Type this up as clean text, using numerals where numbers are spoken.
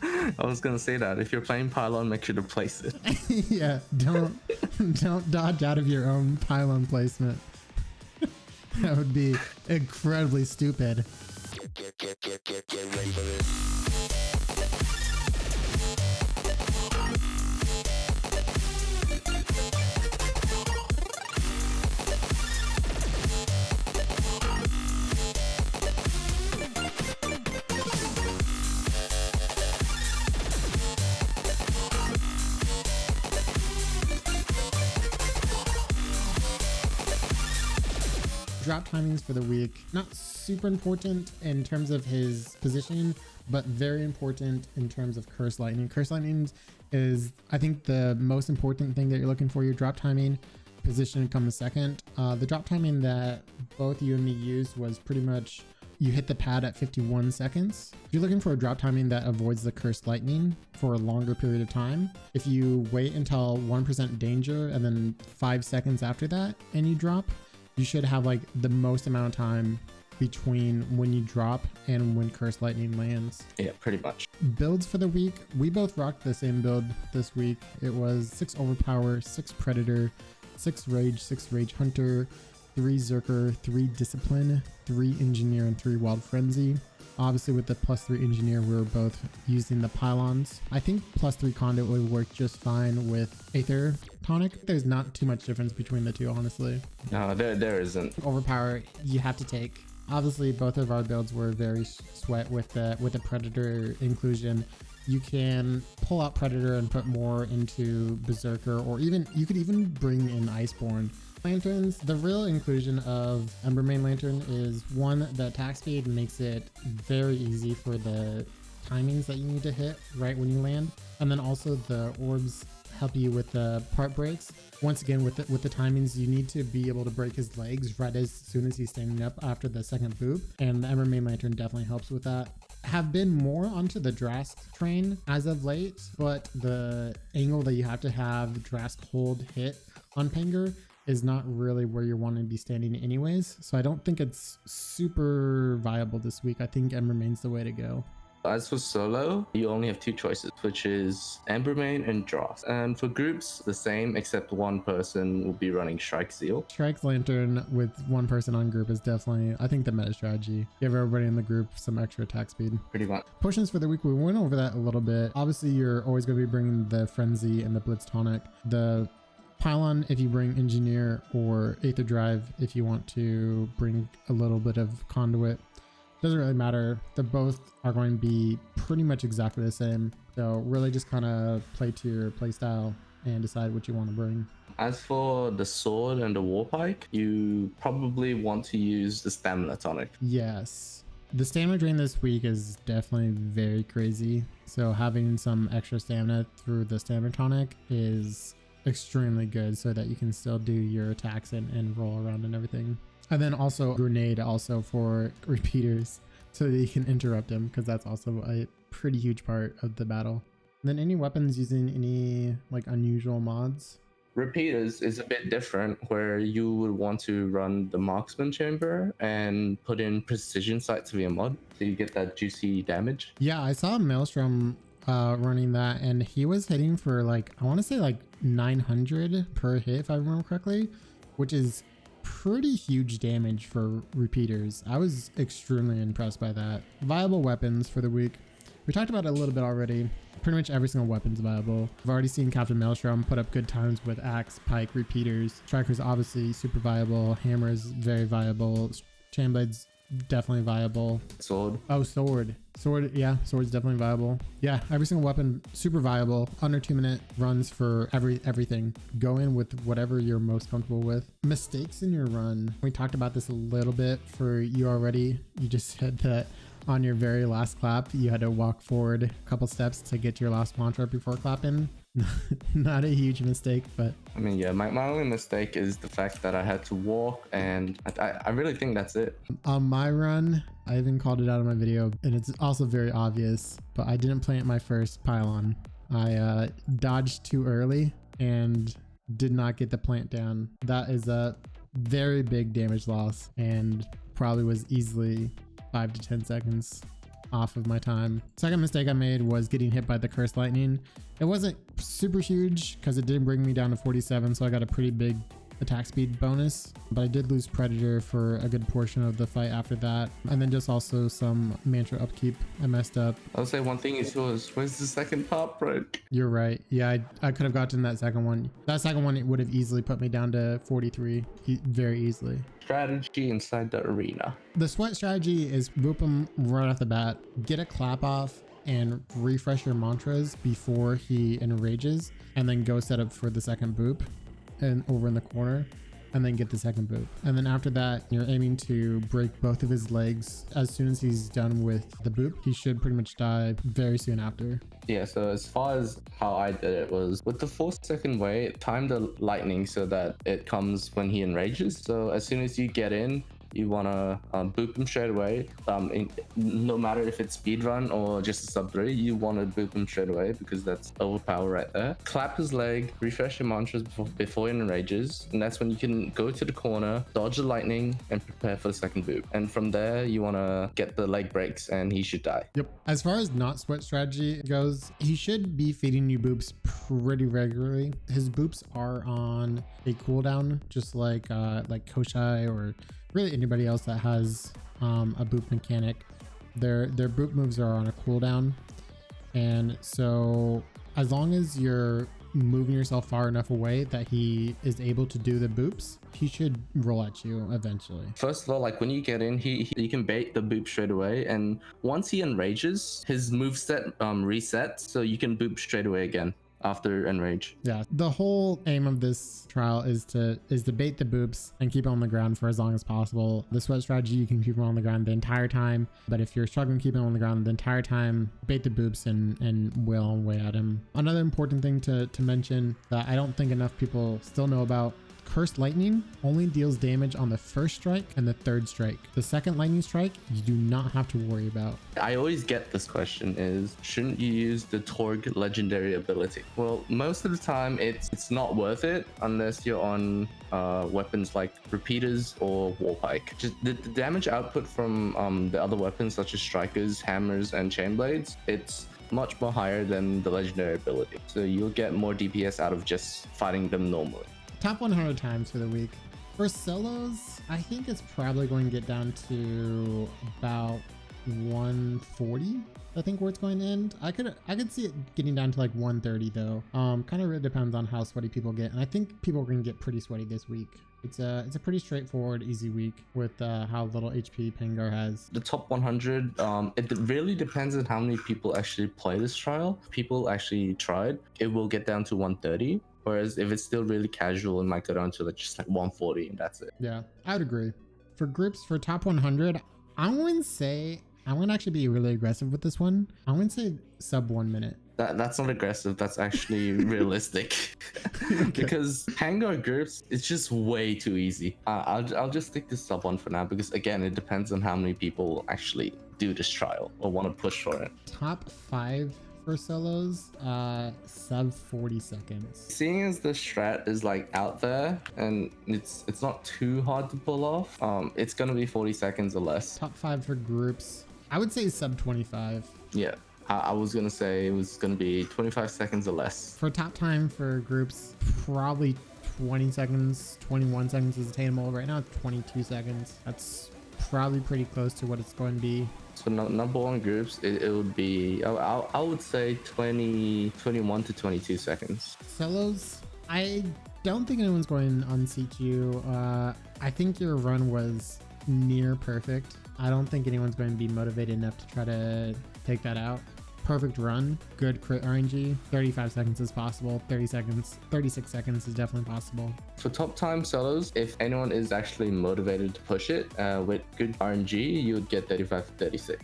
I was gonna say that if you're playing pylon, make sure to place it. Yeah, don't dodge out of your own pylon placement. That would be incredibly stupid. Get ready for this. Drop timings for the week, not super important in terms of his positioning, but very important in terms of Curse Lightning. Curse Lightning is, I think, the most important thing that you're looking for. Your drop timing, position comes second. The drop timing that both you and me used was pretty much you hit the pad at 51 seconds. If you're looking for a drop timing that avoids the Cursed Lightning for a longer period of time, if you wait until 1% danger and then 5 seconds after that and you drop, you should have like the most amount of time between when you drop and when Cursed Lightning lands. Yeah, pretty much. Builds for the week. We both rocked the same build this week. It was 6 Overpower, 6 Predator, 6 Rage Hunter, 3 Zerker, 3 Discipline, 3 Engineer, and 3 Wild Frenzy. Obviously with the +3 Engineer, we were both using the pylons. I think +3 Conduit would work just fine with Aether Tonic. There's not too much difference between the two, honestly. No, there isn't. Overpower, you have to take. Obviously, both of our builds were very sweat with the Predator inclusion. You can pull out Predator and put more into Berserker, or even you could even bring in Iceborne. Lanterns, the real inclusion of Embermane Lantern is one, the attack speed makes it very easy for the timings that you need to hit right when you land, and then also the orbs help you with the part breaks. Once again, with the timings, you need to be able to break his legs right as soon as he's standing up after the second boop, and the Embermane Lantern definitely helps with that. Have been more onto the Drask train as of late, but the angle that you have to have Drask hold hit on Pangar is not really where you want to be standing anyways, so I don't think it's super viable this week. I think Embermane's the way to go. As for solo, you only have 2 choices, which is Embermane and Dross. And for groups, the same, except one person will be running Strike Zeal. Strike's Lantern with one person on group is definitely, I think, the meta strategy. Give everybody in the group some extra attack speed. Pretty much. Potions for the week, we went over that a little bit. Obviously, you're always going to be bringing the Frenzy and the Blitz Tonic. The Pylon if you bring Engineer, or Aether Drive if you want to bring a little bit of Conduit. Doesn't really matter. They both are going to be pretty much exactly the same. So really just kind of play to your playstyle and decide what you want to bring. As for the sword and the warpike, you probably want to use the stamina tonic. Yes. The stamina drain this week is definitely very crazy. So having some extra stamina through the stamina tonic is extremely good so that you can still do your attacks and roll around and everything. And then also grenade also for repeaters so that you can interrupt them, because that's also a pretty huge part of the battle. And then any weapons using any like unusual mods? Repeaters is a bit different, where you would want to run the marksman chamber and put in precision sights via mod so you get that juicy damage. Yeah, I saw Maelstrom running that, and he was hitting for like, I want to say like 900 per hit if I remember correctly, which is pretty huge damage for repeaters. I was extremely impressed by that. Viable weapons for the week. We talked about it a little bit already. Pretty much every single weapon's viable. I've already seen Captain Maelstrom put up good times with axe, pike, repeaters. Striker's obviously super viable. Hammer's very viable. Chainblade's definitely viable. Sword. Oh, sword. Yeah, sword's definitely viable. Yeah, every single weapon super viable. Under 2-minute runs for everything. Go in with whatever you're most comfortable with. Mistakes in your run. We talked about this a little bit for you already. You just said that on your very last clap, you had to walk forward a couple steps to get your last mantra before clapping. Not a huge mistake, but I mean, yeah, my only mistake is the fact that I had to walk, and I really think that's it. on my run, I even called it out in my video, and it's also very obvious, but I didn't plant my first pylon. I dodged too early and did not get the plant down. That is a very big damage loss and probably was easily 5 to 10 seconds off of my time. Second mistake I made was getting hit by the cursed lightning. It wasn't super huge because it did bring me down to 47, so I got a pretty big attack speed bonus, but I did lose Predator for a good portion of the fight after that, and then just also some mantra upkeep. I messed up. I'll say one thing is yours. Where's the second part break? You're right. Yeah, I could have gotten that second one. That second one, it would have easily put me down to 43 very easily. Strategy inside the arena. The sweat strategy is boop him right off the bat, get a clap off, and refresh your mantras before he enrages, and then go set up for the second boop and over in the corner, and then get the second boop. And then after that, you're aiming to break both of his legs. As soon as he's done with the boop, he should pretty much die very soon after. Yeah, so as far as how I did it was with the 4-second wait, time the lightning so that it comes when he enrages. So as soon as you get in, you want to boop him straight away. No matter if it's speedrun or just a sub 3, you want to boop him straight away because that's overpower right there. Clap his leg, refresh your mantras before he enrages, and that's when you can go to the corner, dodge the lightning, and prepare for the second boop. And from there, you want to get the leg breaks, and he should die. Yep. As far as not sweat strategy goes, he should be feeding you boops pretty regularly. His boops are on a cooldown, just like Koshai or really anybody else that has a boop mechanic. Their boop moves are on a cooldown, and so as long as you're moving yourself far enough away that he is able to do the boops, he should roll at you eventually. First of all, like when you get in, you can bait the boop straight away, and once he enrages, his moveset resets, so you can boop straight away again after enrage. Yeah, the whole aim of this trial is to bait the boops and keep him on the ground for as long as possible. The sweat strategy, you can keep him on the ground the entire time, but if you're struggling to keep him on the ground the entire time, bait the boops and wail away at him. Another important thing to mention that I don't think enough people still know about: Cursed Lightning only deals damage on the first strike and the third strike. The second lightning strike, you do not have to worry about. I always get this question is, shouldn't you use the Torg legendary ability? Well, most of the time it's not worth it unless you're on weapons like repeaters or warpike. Just the damage output from the other weapons such as strikers, hammers, and chain blades, it's much more higher than the legendary ability. So you'll get more DPS out of just fighting them normally. Top 100 times for the week. For solos, I think it's probably going to get down to about 140. I think where it's going to end. I could see it getting down to like 130 though. Kind of really depends on how sweaty people get, and I think people are going to get pretty sweaty this week. It's a pretty straightforward, easy week with how little HP Pangar has. The top 100, it really depends on how many people actually play this trial. If people actually tried, it will get down to 130. Whereas if it's still really casual, it might go down to just like 140 and that's it. Yeah, I would agree. For groups, for top 100, I'm going to actually be really aggressive with this one. I'm going to say sub 1 minute. That's not aggressive. That's actually realistic. Okay. Because Pangar groups, it's just way too easy. I'll just stick to sub 1 for now because again, it depends on how many people actually do this trial or want to push for it. Top 5 for solos, sub 40 seconds. Seeing as the strat is like out there and it's not too hard to pull off, it's gonna be 40 seconds or less. Top 5 for groups, I would say sub 25. Yeah, I was gonna say it was gonna be 25 seconds or less. For top time for groups, probably 20 seconds, 21 seconds is attainable. Right now it's 22 seconds. That's probably pretty close to what it's going to be. So number 1 groups, it would be, I would say 21 to 22 seconds. Solos, I don't think anyone's going to unseat you. I think your run was near perfect. I don't think anyone's going to be motivated enough to try to take that out. Perfect run, good crit RNG, 35 seconds is possible, 36 seconds is definitely possible. For top time solos, if anyone is actually motivated to push it with good RNG, you would get 35 to 36.